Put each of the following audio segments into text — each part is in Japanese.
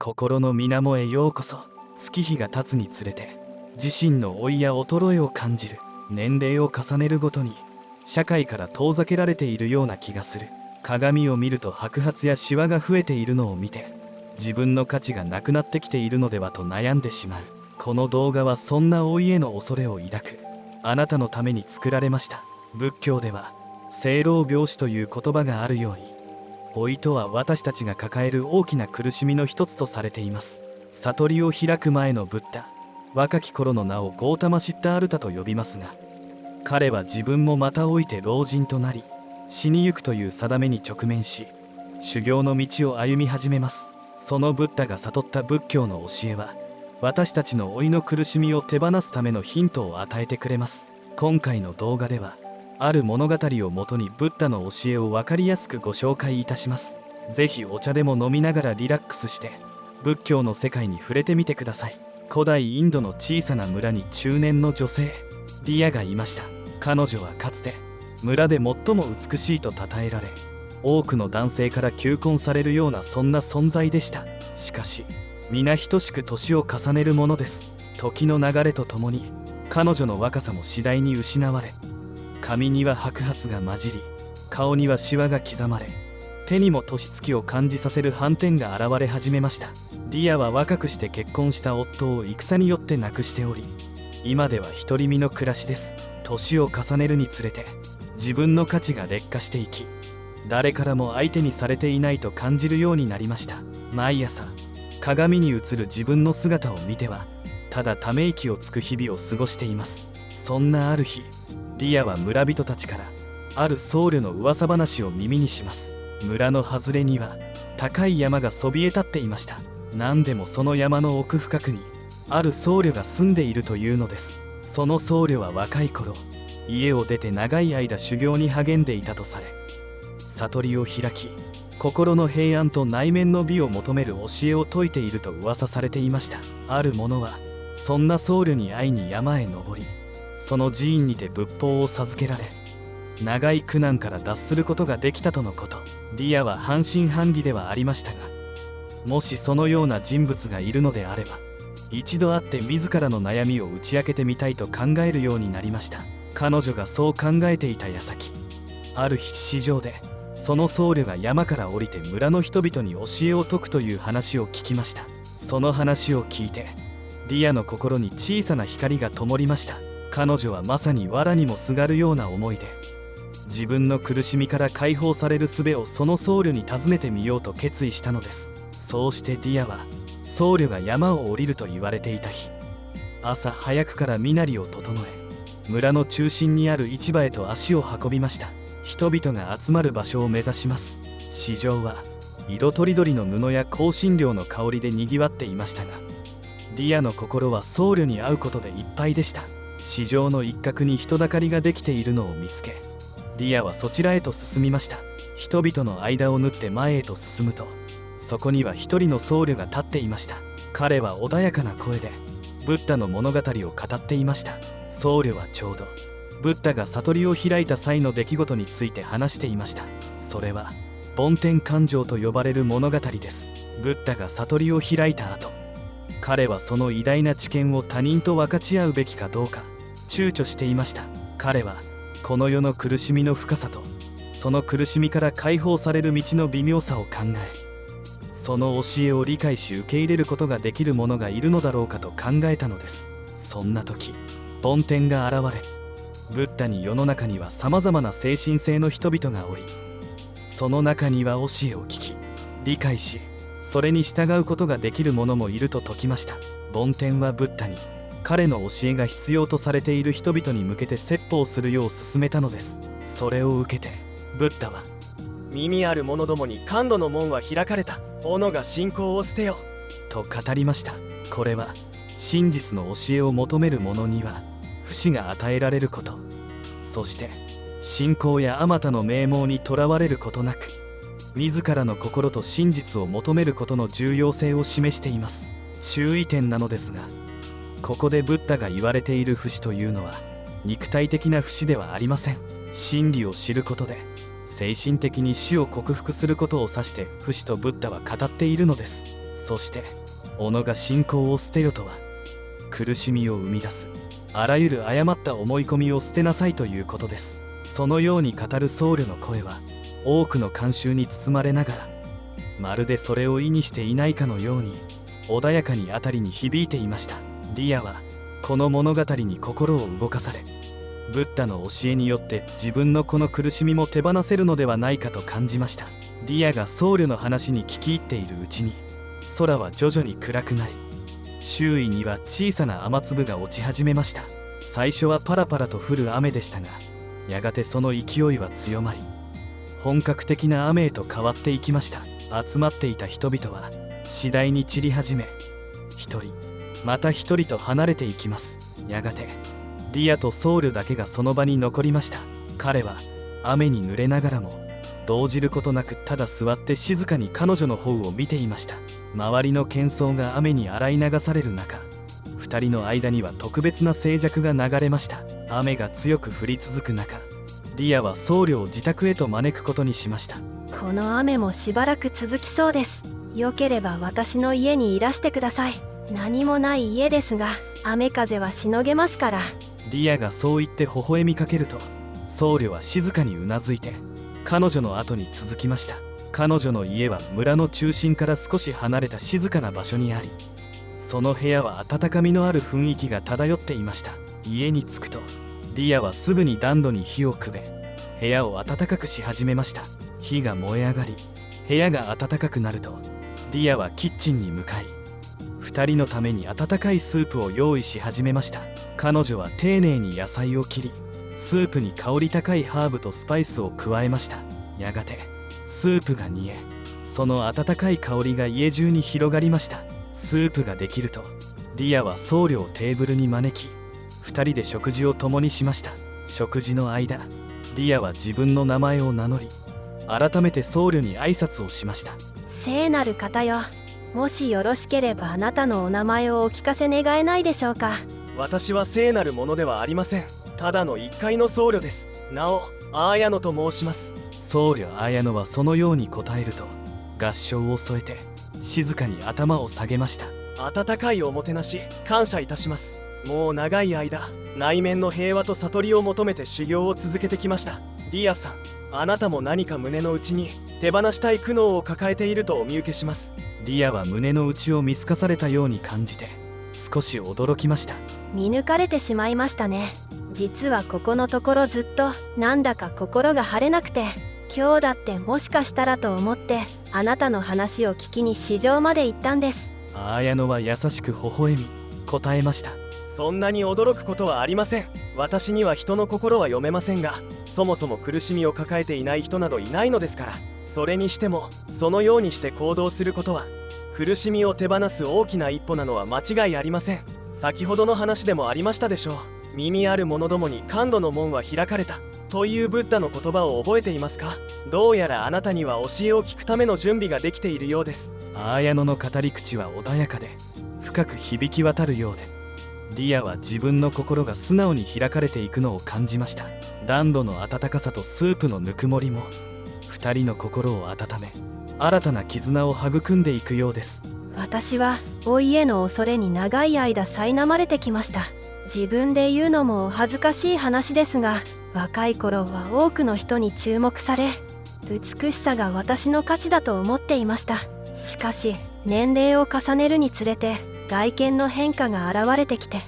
心の水面へようこそ。月日が経つにつれて自身の老いや衰えを感じる。年齢を重ねるごとに社会から遠ざけられているような気がする。鏡を見ると白髪やシワが増えているのを見て、自分の価値がなくなってきているのではと悩んでしまう。この動画はそんな老いへの恐れを抱くあなたのために作られました。仏教では生老病死という言葉があるように、老いとは私たちが抱える大きな苦しみの一つとされています。悟りを開く前のブッダ、若き頃の名をゴータマ・シッタールタと呼びますが、彼は自分もまた老いて老人となり死にゆくという定めに直面し、修行の道を歩み始めます。そのブッダが悟った仏教の教えは、私たちの老いの苦しみを手放すためのヒントを与えてくれます。今回の動画ではある物語をもとにブッダの教えを分かりやすくご紹介いたします。ぜひお茶でも飲みながらリラックスして仏教の世界に触れてみてください。古代インドの小さな村に中年の女性ディアがいました。彼女はかつて村で最も美しいと称えられ、多くの男性から求婚されるようなそんな存在でした。しかし皆等しく年を重ねるものです。時の流れとともに彼女の若さも次第に失われ、髪には白髪が混じり、顔にはシワが刻まれ、手にも年月を感じさせる斑点が現れ始めました。ディアは若くして結婚した夫を戦によって亡くしており、今では独り身の暮らしです。年を重ねるにつれて自分の価値が劣化していき、誰からも相手にされていないと感じるようになりました。毎朝鏡に映る自分の姿を見てはただため息をつく日々を過ごしています。そんなある日、ディアは村人たちからある僧侶の噂話を耳にします。村の外れには高い山がそびえ立っていました。何でもその山の奥深くにある僧侶が住んでいるというのです。その僧侶は若い頃家を出て長い間修行に励んでいたとされ、悟りを開き心の平安と内面の美を求める教えを説いていると噂されていました。ある者はそんな僧侶に会いに山へ登り、その寺院にて仏法を授けられ、長い苦難から脱することができたとのこと。ディアは半信半疑ではありましたが、もしそのような人物がいるのであれば一度会って自らの悩みを打ち明けてみたいと考えるようになりました。彼女がそう考えていた矢先、ある日市場でその僧侶が山から降りて村の人々に教えを説くという話を聞きました。その話を聞いてディアの心に小さな光が灯りました。彼女はまさに藁にもすがるような思いで、自分の苦しみから解放される術をその僧侶に尋ねてみようと決意したのです。そうしてディアは僧侶が山を降りると言われていた日、朝早くから身なりを整え、村の中心にある市場へと足を運びました。人々が集まる場所を目指します。市場は色とりどりの布や香辛料の香りでにぎわっていましたが、ディアの心は僧侶に会うことでいっぱいでした。市場の一角に人だかりができているのを見つけ、ディアはそちらへと進みました。人々の間を縫って前へと進むと、そこには一人の僧侶が立っていました。彼は穏やかな声でブッダの物語を語っていました。僧侶はちょうどブッダが悟りを開いた際の出来事について話していました。それは梵天感情と呼ばれる物語です。ブッダが悟りを開いた後、彼はその偉大な知見を他人と分かち合うべきかどうか躊躇していました。彼はこの世の苦しみの深さとその苦しみから解放される道の微妙さを考え、その教えを理解し受け入れることができる者がいるのだろうかと考えたのです。そんな時、梵天が現れ、ブッダに世の中にはさまざまな精神性の人々がおり、その中には教えを聞き理解しそれに従うことができる者もいると説きました。梵天はブッダに彼の教えが必要とされている人々に向けて説法するよう勧めたのです。それを受けてブッダは、耳ある者どもに甘露の門は開かれた。斧が信仰を捨てよと語りました。これは真実の教えを求める者には不死が与えられること、そして信仰やあまたの名門にとらわれることなく自らの心と真実を求めることの重要性を示しています。注意点なのですが、ここでブッダが言われている不死というのは肉体的な不死ではありません。真理を知ることで精神的に死を克服することを指して不死とブッダは語っているのです。そして己が信仰を捨てよとは苦しみを生み出すあらゆる誤った思い込みを捨てなさいということです。そのように語る僧侶の声は多くの観衆に包まれながら、まるでそれを意にしていないかのように穏やかに辺りに響いていました。ディアはこの物語に心を動かされ、ブッダの教えによって自分のこの苦しみも手放せるのではないかと感じました。ディアが僧侶の話に聞き入っているうちに空は徐々に暗くなり、周囲には小さな雨粒が落ち始めました。最初はパラパラと降る雨でしたが、やがてその勢いは強まり本格的な雨へと変わっていきました。集まっていた人々は次第に散り始め、一人また一人と離れていきます。やがてディアと僧侶だけがその場に残りました。彼は雨に濡れながらも動じることなくただ座って静かに彼女の方を見ていました。周りの喧騒が雨に洗い流される中、二人の間には特別な静寂が流れました。雨が強く降り続く中、ディアは僧侶を自宅へと招くことにしました。この雨もしばらく続きそうです。よければ私の家にいらしてください。何もない家ですが雨風はしのげますから。ディアがそう言って微笑みかけると、僧侶は静かにうなずいて彼女の後に続きました。彼女の家は村の中心から少し離れた静かな場所にあり、その部屋は温かみのある雰囲気が漂っていました。家に着くとディアはすぐに暖炉に火をくべ、部屋を暖かくし始めました。火が燃え上がり、部屋が暖かくなるとディアはキッチンに向かい、2人のために温かいスープを用意し始めました。彼女は丁寧に野菜を切り、スープに香り高いハーブとスパイスを加えました。やがてスープが煮え、その温かい香りが家中に広がりました。スープができるとディアは僧侶をテーブルに招き、2人で食事を共にしました。食事の間、ディアは自分の名前を名乗り、改めて僧侶に挨拶をしました。聖なる方よ、もしよろしければあなたのお名前をお聞かせ願えないでしょうか。私は聖なるものではありません。ただの一介の僧侶です。なおアーヤノと申します。僧侶アーヤノはそのように答えると合唱を添えて静かに頭を下げました。温かいおもてなし感謝いたします。もう長い間内面の平和と悟りを求めて修行を続けてきました。ディアさん、あなたも何か胸の内に手放したい苦悩を抱えているとお見受けします。ディアは胸の内を見透かされたように感じて少し驚きました。見抜かれてしまいましたね。実はここのところずっとなんだか心が晴れなくて、今日だってもしかしたらと思ってあなたの話を聞きに市場まで行ったんです。アーヤノは優しく微笑み答えました。そんなに驚くことはありません。私には人の心は読めませんが、そもそも苦しみを抱えていない人などいないのですから。それにしてもそのようにして行動することは苦しみを手放す大きな一歩なのは間違いありません。先ほどの話でもありましたでしょう。耳ある者どもに甘露の門は開かれたというブッダの言葉を覚えていますか。どうやらあなたには教えを聞くための準備ができているようです。アーヤノの語り口は穏やかで深く響き渡るようで、ディアは自分の心が素直に開かれていくのを感じました。暖炉の温かさとスープのぬくもりも2人の心を温め、新たな絆を育んでいくようです。私は老いへの恐れに長い間苛まれてきました。自分で言うのもお恥ずかしい話ですが、若い頃は多くの人に注目され、美しさが私の価値だと思っていました。しかし年齢を重ねるにつれて外見の変化が現れてきて、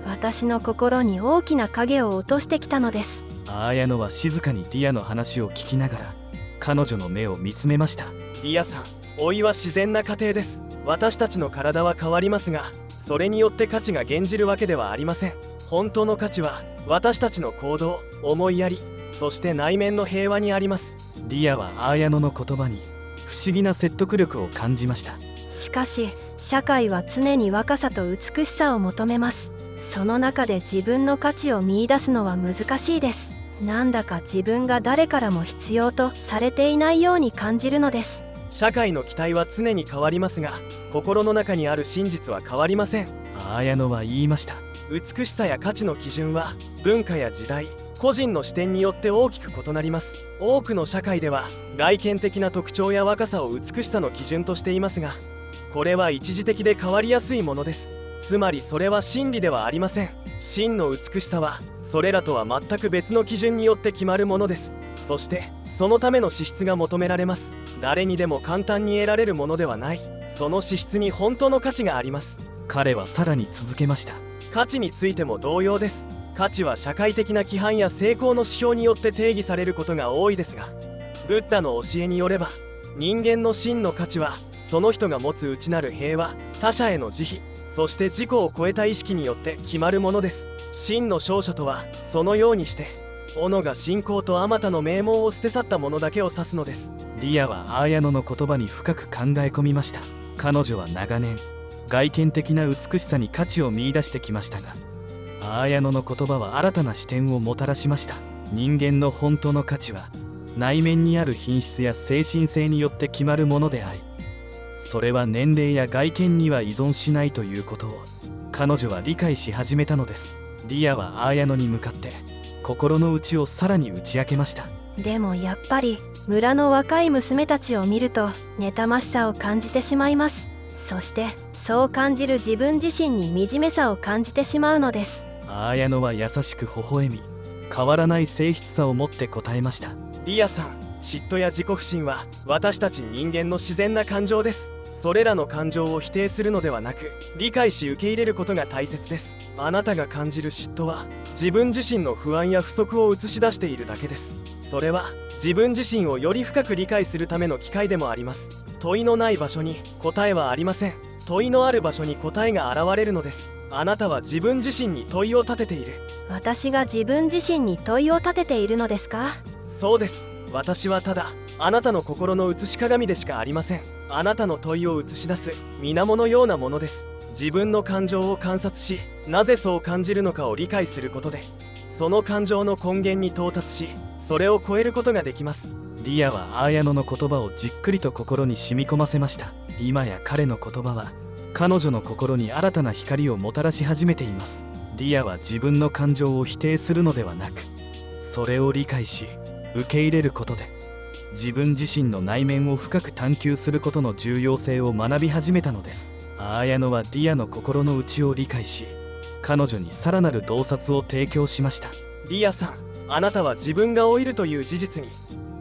私の心に大きな影を落としてきたのです。アーヤノは静かにディアの話を聞きながら彼女の目を見つめました。ディアさん、老いは自然な過程です。私たちの体は変わりますが、それによって価値が減じるわけではありません。本当の価値は私たちの行動、思いやり、そして内面の平和にあります。ディアはアーヤノの言葉に不思議な説得力を感じました。しかし社会は常に若さと美しさを求めます。その中で自分の価値を見出すのは難しいです。なんだか自分が誰からも必要とされていないように感じるのです。社会の期待は常に変わりますが、心の中にある真実は変わりません。アーヤノは言いました。美しさや価値の基準は文化や時代、個人の視点によって大きく異なります。多くの社会では外見的な特徴や若さを美しさの基準としていますが、これは一時的で変わりやすいものです。つまりそれは真理ではありません。真の美しさはそれらとは全く別の基準によって決まるものです。そしてそのための資質が求められます。誰にでも簡単に得られるものではない。その資質に本当の価値があります。彼はさらに続けました。価値についても同様です。価値は社会的な規範や成功の指標によって定義されることが多いですが、ブッダの教えによれば人間の真の価値はその人が持つ内なる平和、他者への慈悲、そして自己を超えた意識によって決まるものです。真の勝者とはそのようにして斧が信仰とあまたの名門を捨て去ったものだけを指すのです。リアはアーヤノの言葉に深く考え込みました。彼女は長年外見的な美しさに価値を見出してきましたが、アーヤノの言葉は新たな視点をもたらしました。人間の本当の価値は内面にある品質や精神性によって決まるものであり、それは年齢や外見には依存しないということを彼女は理解し始めたのです。リアはアーヤノに向かって心の内をさらに打ち明けました。でもやっぱり村の若い娘たちを見ると妬ましさを感じてしまいます。そしてそう感じる自分自身に惨めさを感じてしまうのです。アーヤノは優しく微笑み、変わらない性質さを持って答えました。リアさん、嫉妬や自己不信は私たち人間の自然な感情です。それらの感情を否定するのではなく、理解し受け入れることが大切です。あなたが感じる嫉妬は自分自身の不安や不足を映し出しているだけです。それは自分自身をより深く理解するための機会でもあります。問いのない場所に答えはありません。問いのある場所に答えが現れるのです。あなたは自分自身に問いを立てている。私が自分自身に問いを立てているのですか？そうです。私はただあなたの心の映し鏡でしかありません。あなたの問いを映し出す水面のようなものです。自分の感情を観察し、なぜそう感じるのかを理解することで、その感情の根源に到達し、それを超えることができます。リアはアーヤノの言葉をじっくりと心に染み込ませました。今や彼の言葉は彼女の心に新たな光をもたらし始めています。リアは自分の感情を否定するのではなく、それを理解し受け入れることで自分自身の内面を深く探求することの重要性を学び始めたのです。アーヤノはリアの心の内を理解し、彼女にさらなる洞察を提供しました。リアさん、あなたは自分が老いるという事実に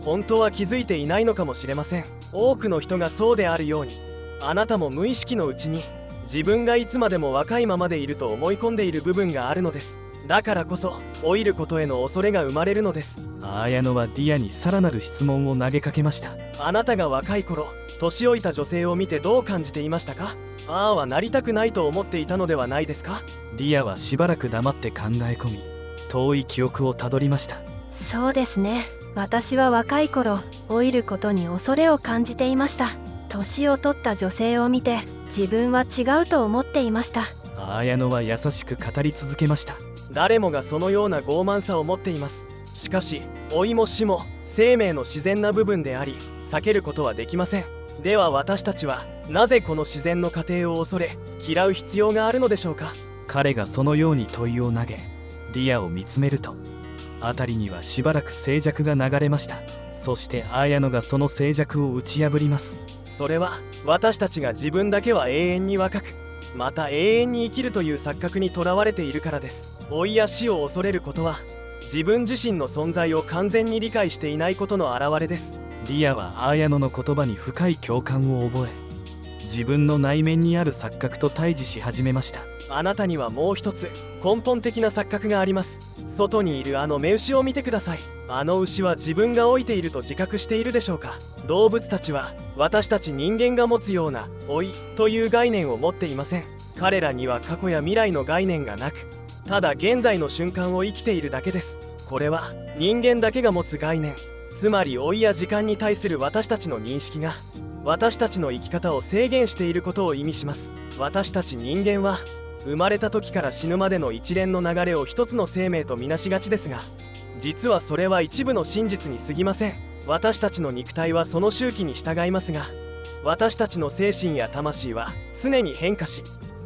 本当は気づいていないのかもしれません。多くの人がそうであるように、あなたも無意識のうちに自分がいつまでも若いままでいると思い込んでいる部分があるのです。だからこそ老いることへの恐れが生まれるのです。アーヤノはリアにさらなる質問を投げかけました。あなたが若い頃、年老いた女性を見てどう感じていましたか？ああはなりたくないと思っていたのではないですか？リアはしばらく黙って考え込み、遠い記憶をたどりました。そうですね。私は若い頃老いることに恐れを感じていました。年を取った女性を見て自分は違うと思っていました。アーヤノは優しく語り続けました。誰もがそのような傲慢さを持っています。しかし老いも死も生命の自然な部分であり、避けることはできません。では私たちはなぜこの自然の過程を恐れ嫌う必要があるのでしょうか？彼がそのように問いを投げ、リアを見つめると、辺りにはしばらく静寂が流れました。そしてアーヤノがその静寂を打ち破ります。それは私たちが自分だけは永遠に若く、また永遠に生きるという錯覚にとらわれているからです。老いや死を恐れることは自分自身の存在を完全に理解していないことの表れです。リアはアーヤノの言葉に深い共感を覚え、自分の内面にある錯覚と対峙し始めました。あなたにはもう一つ根本的な錯覚があります。外にいるあの目牛を見てください。あの牛は自分が老いていると自覚しているでしょうか？動物たちは私たち人間が持つような老いという概念を持っていません。彼らには過去や未来の概念がなく、ただ現在の瞬間を生きているだけです。これは人間だけが持つ概念、つまり老いや時間に対する私たちの認識が私たちの生き方を制限していることを意味します。私たち人間は生まれた時から死ぬまでの一連の流れを一つの生命とみなしがちですが、実はそれは一部の真実に過ぎません。私たちの肉体はその周期に従いますが、私たちの精神や魂は常に変化し、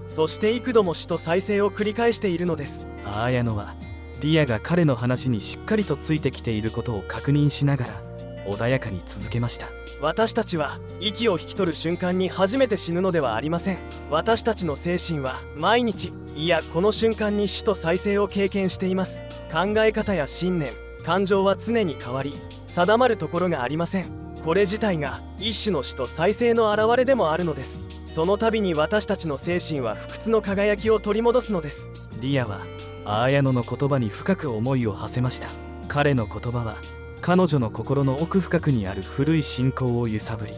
そして幾度も死と再生を繰り返しているのです。アーヤノはリアが彼の話にしっかりとついてきていることを確認しながら穏やかに続けました。私たちは息を引き取る瞬間に初めて死ぬのではありません。私たちの精神は毎日、いやこの瞬間に死と再生を経験しています。考え方や信念、感情は常に変わり、定まるところがありません。これ自体が一種の死と再生の表れでもあるのです。その度に私たちの精神は不屈の輝きを取り戻すのです。リアは綾乃の言葉に深く思いを馳せました。彼の言葉は彼女の心の奥深くにある古い信仰を揺さぶり、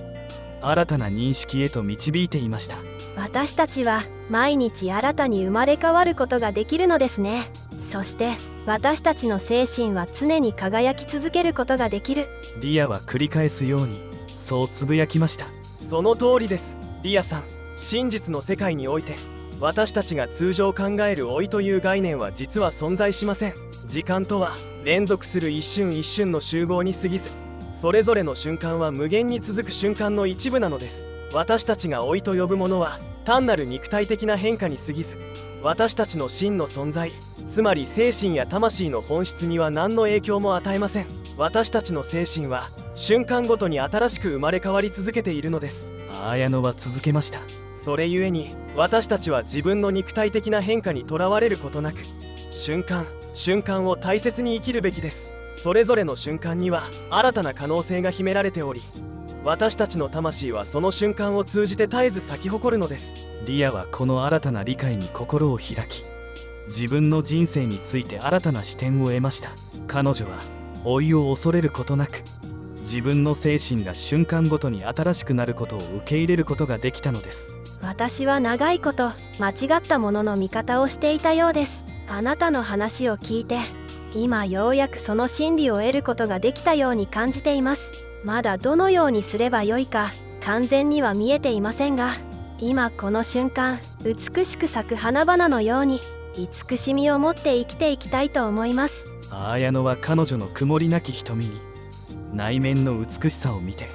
新たな認識へと導いていました。私たちは毎日新たに生まれ変わることができるのですね。そして私たちの精神は常に輝き続けることができる。リアは繰り返すようにそうつぶやきました。その通りです。リアさん、真実の世界において私たちが通常考える老いという概念は実は存在しません。時間とは連続する一瞬一瞬の集合に過ぎず、それぞれの瞬間は無限に続く瞬間の一部なのです。私たちが老いと呼ぶものは単なる肉体的な変化に過ぎず、私たちの真の存在、つまり精神や魂の本質には何の影響も与えません。私たちの精神は瞬間ごとに新しく生まれ変わり続けているのです。綾乃は続けました。それゆえに私たちは自分の肉体的な変化にとらわれることなく、瞬間瞬間を大切に生きるべきです。それぞれの瞬間には新たな可能性が秘められており、私たちの魂はその瞬間を通じて絶えず咲き誇るのです。リアはこの新たな理解に心を開き、自分の人生について新たな視点を得ました。彼女は老いを恐れることなく、自分の精神が瞬間ごとに新しくなることを受け入れることができたのです。私は長いこと間違ったものの見方をしていたようです。あなたの話を聞いて今ようやくその真理を得ることができたように感じています。まだどのようにすればよいか完全には見えていませんが、今この瞬間美しく咲く花々のように慈しみを持って生きていきたいと思います。綾乃は彼女の曇りなき瞳に内面の美しさを見て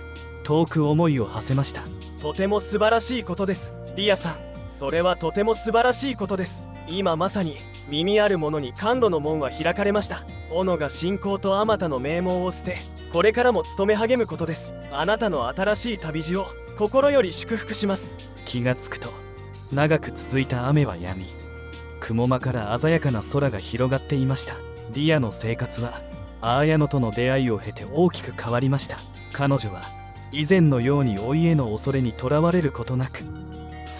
遠く思いを馳せました。とても素晴らしいことです、リアさん。それはとても素晴らしいことです。今まさに耳ある者に甘露の門は開かれました。斧が信仰とあまたの名門を捨て、これからも努め励むことです。あなたの新しい旅路を心より祝福します。気がつくと長く続いた雨は止み、雲間から鮮やかな空が広がっていました。リアの生活は綾乃との出会いを経て大きく変わりました。彼女は以前のように老いへの恐れにとらわれることなく、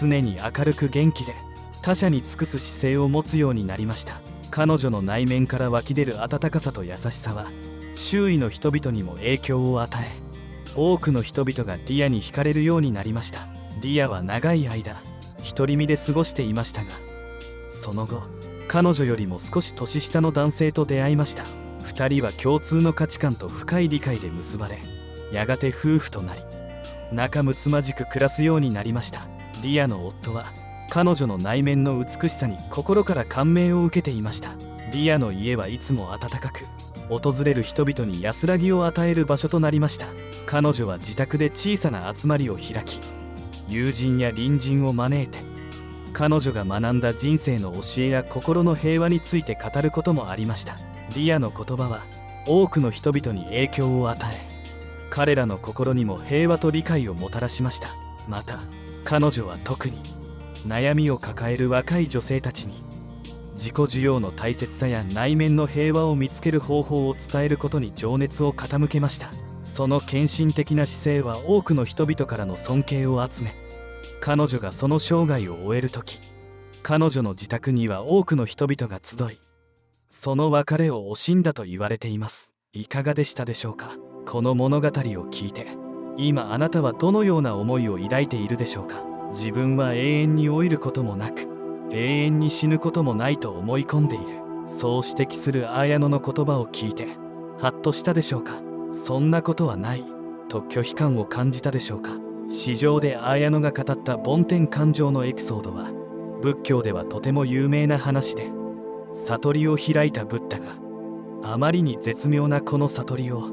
常に明るく元気で他者に尽くす姿勢を持つようになりました。彼女の内面から湧き出る温かさと優しさは周囲の人々にも影響を与え、多くの人々がリアに惹かれるようになりました。リアは長い間独り身で過ごしていましたが、その後彼女よりも少し年下の男性と出会いました。2人は共通の価値観と深い理解で結ばれ、やがて夫婦となり仲睦まじく暮らすようになりました。リアの夫は彼女の内面の美しさに心から感銘を受けていました。リアの家はいつも温かく、訪れる人々に安らぎを与える場所となりました。彼女は自宅で小さな集まりを開き、友人や隣人を招いて彼女が学んだ人生の教えや心の平和について語ることもありました。リアの言葉は多くの人々に影響を与え、彼らの心にも平和と理解をもたらしました。また彼女は特に悩みを抱える若い女性たちに自己需要の大切さや内面の平和を見つける方法を伝えることに情熱を傾けました。その献身的な姿勢は多くの人々からの尊敬を集め、彼女がその生涯を終える時、彼女の自宅には多くの人々が集い、その別れを惜しんだと言われています。いかがでしたでしょうか。この物語を聞いて今あなたはどのような思いを抱いているでしょうか。自分は永遠に老いることもなく永遠に死ぬこともないと思い込んでいる、そう指摘する綾乃の言葉を聞いてハッとしたでしょうか。そんなことはないと拒否感を感じたでしょうか。史上で綾乃が語った梵天感情のエピソードは仏教ではとても有名な話で、悟りを開いたブッダがあまりに絶妙なこの悟りを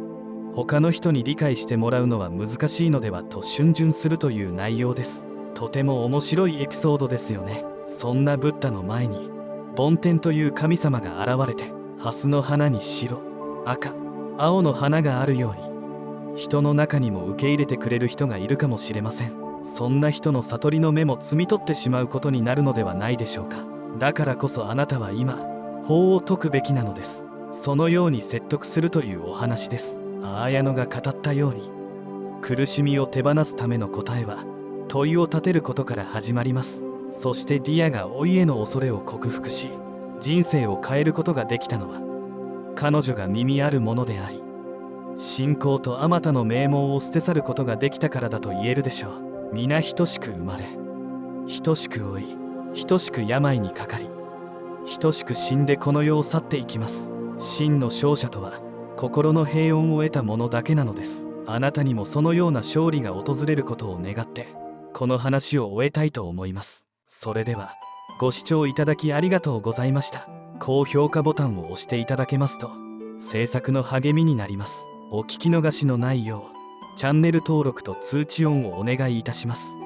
他の人に理解してもらうのは難しいのではと逡巡するという内容です。とても面白いエピソードですよね。そんなブッダの前に梵天という神様が現れて、蓮の花に白、赤、青の花があるように人の中にも受け入れてくれる人がいるかもしれません。そんな人の悟りの目も摘み取ってしまうことになるのではないでしょうか。だからこそあなたは今法を解くべきなのです。そのように説得するというお話です。綾乃が語ったように、苦しみを手放すための答えは問いを立てることから始まります。そしてディアが老いへの恐れを克服し、人生を変えることができたのは、彼女が耳あるものであり、信仰とあまたの名門を捨て去ることができたからだと言えるでしょう。皆等しく生まれ、等しく老い、等しく病にかかり、等しく死んでこの世を去っていきます。真の勝者とは心の平穏を得たものだけなのです。あなたにもそのような勝利が訪れることを願ってこの話を終えたいと思います。それではご視聴いただきありがとうございました。高評価ボタンを押していただけますと制作の励みになります。お聞き逃しのないようチャンネル登録と通知オンをお願いいたします。